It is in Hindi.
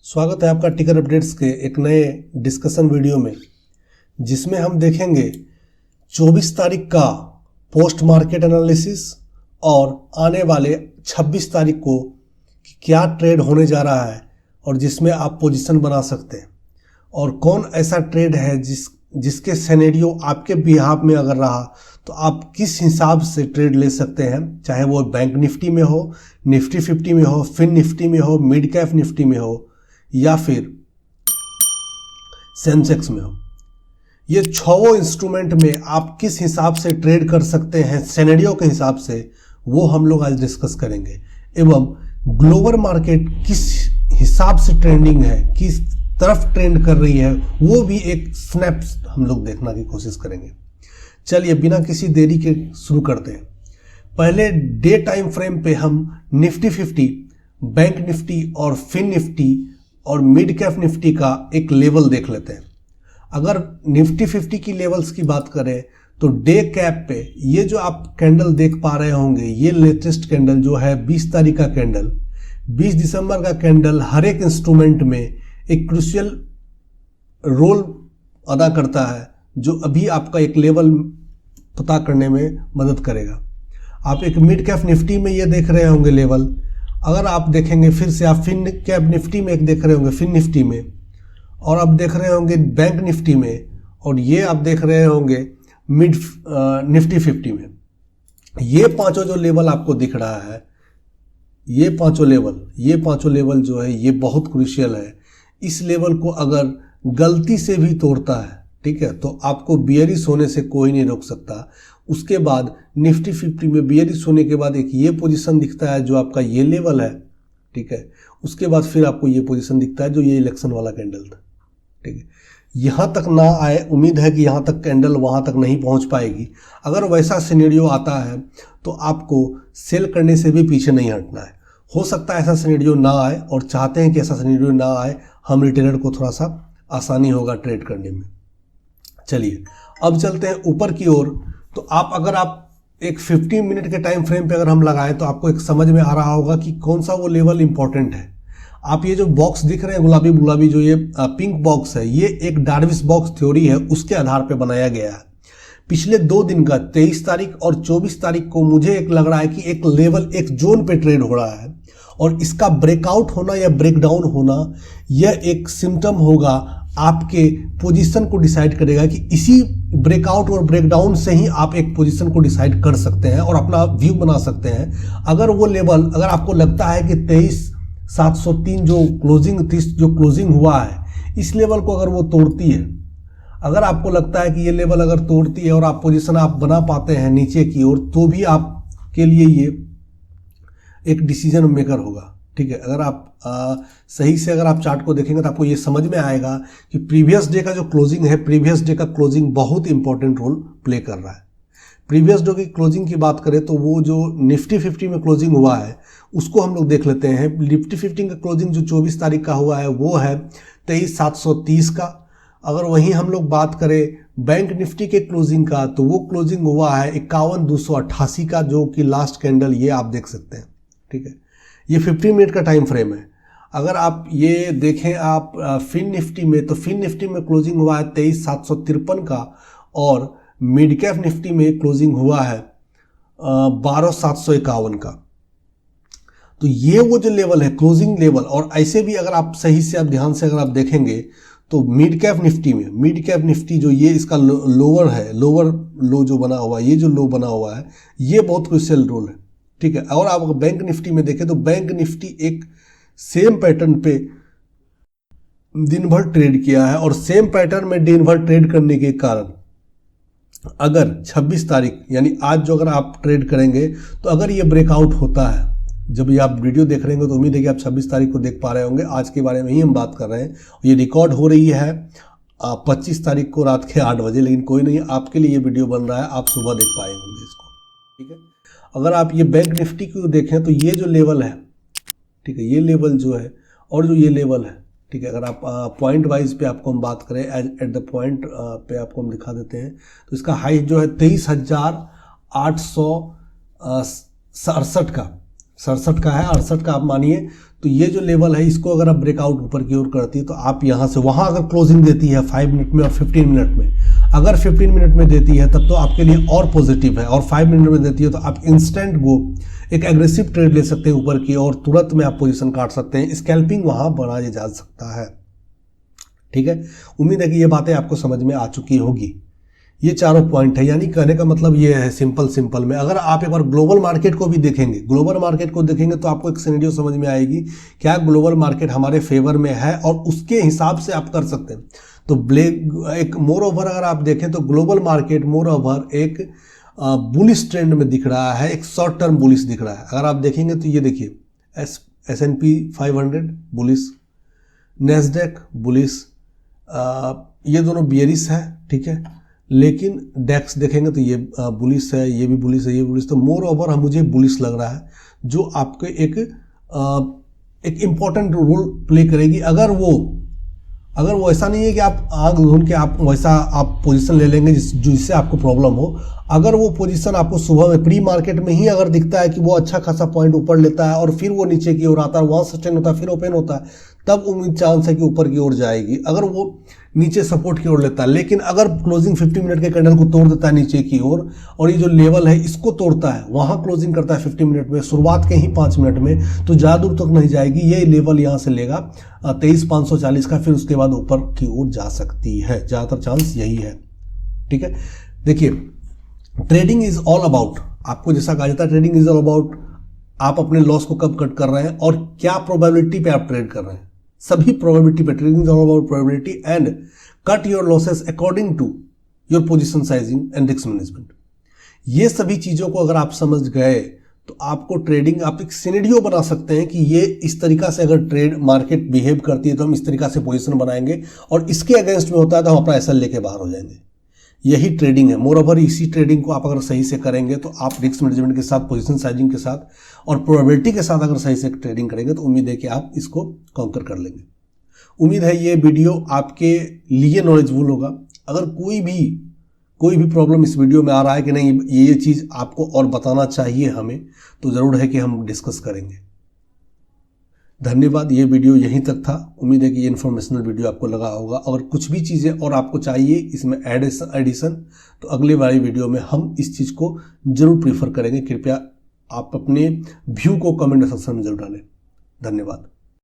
स्वागत है आपका टिकर अपडेट्स के एक नए डिस्कशन वीडियो में, जिसमें हम देखेंगे 24 तारीख का पोस्ट मार्केट एनालिसिस और आने वाले 26 तारीख को क्या ट्रेड होने जा रहा है और जिसमें आप पोजीशन बना सकते हैं, और कौन ऐसा ट्रेड है जिसके सिनेरियो आपके बिहाफ में अगर रहा तो आप किस हिसाब से ट्रेड ले सकते हैं, चाहे वो बैंक निफ्टी में हो, निफ्टी 50 में हो, फिन निफ्टी में हो, मिड कैप निफ्टी में हो या फिर सेंसेक्स में हो। ये 6 इंस्ट्रूमेंट में आप किस हिसाब से ट्रेड कर सकते हैं सिनेरियो के हिसाब से, वो हम लोग आज डिस्कस करेंगे। एवं ग्लोबल मार्केट किस हिसाब से ट्रेंडिंग है, किस तरफ ट्रेंड कर रही है, वो भी एक स्नैप हम लोग देखने की कोशिश करेंगे। चलिए बिना किसी देरी के शुरू करते हैं। पहले डे टाइम फ्रेम पे हम निफ्टी 50, बैंक निफ्टी और फिन निफ्टी और मिड कैप निफ्टी का एक लेवल देख लेते हैं। अगर निफ्टी 50 की लेवल्स की बात करें तो डे कैप पे ये जो आप कैंडल देख पा रहे होंगे, ये लेटेस्ट कैंडल जो है 20 तारीख का कैंडल, 20 दिसंबर का कैंडल हर एक इंस्ट्रूमेंट में एक क्रूशियल रोल अदा करता है, जो अभी आपका एक लेवल पता करने में मदद करेगा। आप एक मिड कैप निफ्टी में ये देख रहे होंगे लेवल, अगर आप देखेंगे फिर से आप फिन कैप निफ्टी में एक देख रहे होंगे फिन निफ्टी में, और आप देख रहे होंगे बैंक निफ्टी में, और ये आप देख रहे होंगे मिड निफ्टी 50 में। ये पांचों जो लेवल आपको दिख रहा है, ये पांचों लेवल जो है ये बहुत क्रूशियल है। इस लेवल को अगर गलती से भी तोड़ता है, ठीक है, तो आपको बियरिश होने से कोई नहीं रोक सकता। उसके बाद निफ्टी 50 में बियरिश होने के बाद एक ये पोजीशन दिखता है जो आपका ये लेवल है, ठीक है। उसके बाद फिर आपको ये पोजीशन दिखता है जो ये इलेक्शन वाला कैंडल था, ठीक है। यहाँ तक ना आए, उम्मीद है कि यहाँ तक कैंडल वहाँ तक नहीं पहुँच पाएगी। अगर वैसा सिनेरियो आता है तो आपको सेल करने से भी पीछे नहीं हटना है। हो सकता है ऐसा सिनेरियो ना आए, और चाहते हैं कि ऐसा सिनेरियो ना आए, हम रिटेलर को थोड़ा सा आसानी होगा ट्रेड करने में। चलिए अब चलते हैं ऊपर की ओर। तो अगर आप एक 15 मिनट के टाइम फ्रेम पे अगर हम लगाएं तो आपको एक समझ में आ रहा होगा कि कौन सा वो लेवल इंपॉर्टेंट है। आप ये जो बॉक्स दिख रहे हैं गुलाबी गुलाबी, जो ये पिंक बॉक्स है, ये एक डार्विश बॉक्स थ्योरी है, उसके आधार पे बनाया गया है। पिछले 2 दिन का 23 तारीख और 24 तारीख को मुझे एक लग रहा है कि एक लेवल, एक जोन पे ट्रेड हो रहा है, और इसका ब्रेकआउट होना या ब्रेकडाउन होना यह एक सिम्टम होगा, आपके पोजीशन को डिसाइड करेगा कि इसी ब्रेकआउट और ब्रेकडाउन से ही आप एक पोजीशन को डिसाइड कर सकते हैं और अपना व्यू बना सकते हैं। अगर वो लेवल, अगर आपको लगता है कि 23,703 जो क्लोजिंग हुआ है, इस लेवल को अगर वो तोड़ती है, अगर आपको लगता है कि ये लेवल अगर तोड़ती है और आप पोजीशन आप बना पाते हैं नीचे की ओर, तो भी आपके लिए ये एक डिसीजन मेकर होगा, ठीक है। अगर आप सही से अगर आप चार्ट को देखेंगे तो आपको ये समझ में आएगा कि प्रीवियस डे का जो क्लोजिंग है, प्रीवियस डे का क्लोजिंग बहुत इंपॉर्टेंट रोल प्ले कर रहा है। प्रीवियस डे की क्लोजिंग की बात करें तो वो जो निफ्टी 50 में क्लोजिंग हुआ है उसको हम लोग देख लेते हैं। निफ्टी 50 का क्लोजिंग जो 24 तारीख का हुआ है वो है 23,730 का। अगर वहीं हम लोग बात करें बैंक निफ्टी के क्लोजिंग का, तो वो क्लोजिंग हुआ है 51,288 का, जो कि लास्ट कैंडल ये आप देख सकते हैं, ठीक है। ये 15 मिनट का टाइम फ्रेम है। अगर आप ये देखें आप फिन निफ्टी में, तो फिन निफ्टी में क्लोजिंग हुआ है 23,753 का, और मिड कैप निफ्टी में क्लोजिंग हुआ है 12,751 का। तो ये वो जो लेवल है क्लोजिंग लेवल, और ऐसे भी अगर आप सही से आप ध्यान से अगर आप देखेंगे तो मिड कैप निफ्टी जो ये इसका लोअर है, लोअर लो जो बना हुआ है, ये जो लो बना हुआ है, ये बहुत क्रूशियल रोल है, ठीक है। और आप बैंक निफ्टी में देखें तो बैंक निफ्टी एक सेम पैटर्न पे दिन भर ट्रेड किया है, और सेम पैटर्न में दिन भर ट्रेड करने के कारण अगर 26 तारीख यानी आज जो अगर आप ट्रेड करेंगे, तो अगर ये ब्रेकआउट होता है, जब ये आप वीडियो देख रहे होंगे तो उम्मीद है कि आप 26 तारीख को देख पा रहे होंगे। आज के बारे में ही हम बात कर रहे हैं। ये रिकॉर्ड हो रही है 25 तारीख को रात के 8 बजे, लेकिन कोई नहीं, आपके लिए ये वीडियो बन रहा है, आप सुबह देख पाए होंगे इसको, ठीक है। अगर आप ये बैंक निफ्टी को देखें तो ये जो लेवल है, ठीक है, ये लेवल जो है और जो ये लेवल है, ठीक है। अगर आप पॉइंट वाइज पे आपको हम बात करें, एट द पॉइंट पे आपको हम दिखा देते हैं, तो इसका हाई जो है 23,867 का 67 का है, 68 का आप मानिए, तो ये जो लेवल है इसको अगर आप ब्रेकआउट ऊपर की ओर करती है तो आप यहाँ से वहाँ अगर क्लोजिंग देती है 5 मिनट में और 15 मिनट में, अगर 15 मिनट में देती है तब तो आपके लिए और पॉजिटिव है, और 5 मिनट में देती है तो आप इंस्टेंट गो एक एग्रेसिव ट्रेड ले सकते हैं ऊपर की, और तुरंत में आप पोजीशन काट सकते हैं, स्कैल्पिंग वहाँ बनाया जा सकता है। ठीक है, उम्मीद है कि ये बातें आपको समझ में आ चुकी होगी। ये चारों पॉइंट है, यानी कहने का मतलब ये है सिंपल में, अगर आप एक बार ग्लोबल मार्केट को भी देखेंगे, ग्लोबल मार्केट को देखेंगे तो आपको एक सिनेरियो समझ में आएगी, क्या ग्लोबल मार्केट हमारे फेवर में है, और उसके हिसाब से आप कर सकते हैं। तो एक मोर ओवर अगर आप देखें तो ग्लोबल मार्केट मोर ओवर एक बुलिश ट्रेंड में दिख रहा है, एक शॉर्ट टर्म बुलिश दिख रहा है। अगर आप देखेंगे तो ये देखिए S&P 500 बुलिश, नेस्डेक बुलिश, ये दोनों बियरिश है, ठीक है, लेकिन डेक्स देखेंगे तो ये बुलिश है, ये भी बुलिश है, ये बुलिश, तो मोर ओवर मुझे बुलिश लग रहा है, जो आपके एक इम्पॉर्टेंट रोल प्ले करेगी। अगर वो ऐसा नहीं है कि आप आग ढूंढ के आप वैसा आप पोजीशन ले लेंगे जिससे आपको प्रॉब्लम हो, अगर वो पोजीशन आपको सुबह में प्री मार्केट में ही अगर दिखता है कि वो अच्छा खासा पॉइंट ऊपर लेता है और फिर वो नीचे की ओर आता है, वहाँ सस्टेन होता है, फिर ओपन होता है, तब उम्मीद चांस है कि ऊपर की ओर जाएगी, अगर वो नीचे सपोर्ट की ओर लेता है। लेकिन अगर क्लोजिंग 50 मिनट के कैंडल को तोड़ देता है नीचे की ओर, और ये जो लेवल है इसको तोड़ता है, वहाँ क्लोजिंग करता है 50 मिनट में, शुरुआत के ही 5 मिनट में, तो ज़्यादा दूर तक नहीं जाएगी, ये लेवल यहाँ से लेगा 23,540 का, फिर उसके बाद ऊपर की ओर जा सकती है, ज़्यादातर चांस यही है। ठीक है, देखिए ट्रेडिंग इज ऑल अबाउट, आपको जैसा कहा जाता है ट्रेडिंग इज ऑल अबाउट आप अपने लॉस को कब कट कर रहे हैं और क्या प्रोबेबिलिटी पे आप ट्रेड कर रहे हैं, सभी प्रोबेबिलिटी पे। Trading is all about probability and cut your losses according to your position sizing and risk management. ये सभी चीज़ों को अगर आप समझ गए तो आपको ट्रेडिंग, आप एक सिनेरियो बना सकते हैं कि ये इस तरीका से अगर ट्रेड मार्केट बिहेव करती है तो हम इस तरीका से पोजीशन बनाएंगे, और इसके अगेंस्ट में होता है तो हम अपना एसएल लेके बाहर हो जाएंगे। यही ट्रेडिंग है। मोर ओवर इसी ट्रेडिंग को आप अगर सही से करेंगे तो आप रिस्क मैनेजमेंट के साथ, पोजीशन साइजिंग के साथ और प्रोबेबिलिटी के साथ अगर सही से ट्रेडिंग करेंगे तो उम्मीद है कि आप इसको कॉन्कर कर लेंगे। उम्मीद है ये वीडियो आपके लिए नॉलेजफुल होगा। अगर कोई भी प्रॉब्लम इस वीडियो में आ रहा है कि नहीं ये चीज़ आपको और बताना चाहिए हमें, तो ज़रूर है कि हम डिस्कस करेंगे। धन्यवाद, ये वीडियो यहीं तक था। उम्मीद है कि ये इन्फॉर्मेशनल वीडियो आपको लगा होगा। अगर कुछ भी चीज़ें और आपको चाहिए इसमें एडिशन तो अगले वाली वीडियो में हम इस चीज़ को जरूर प्रीफर करेंगे। कृपया आप अपने व्यू को कमेंट सेक्शन में जरूर डालें। धन्यवाद।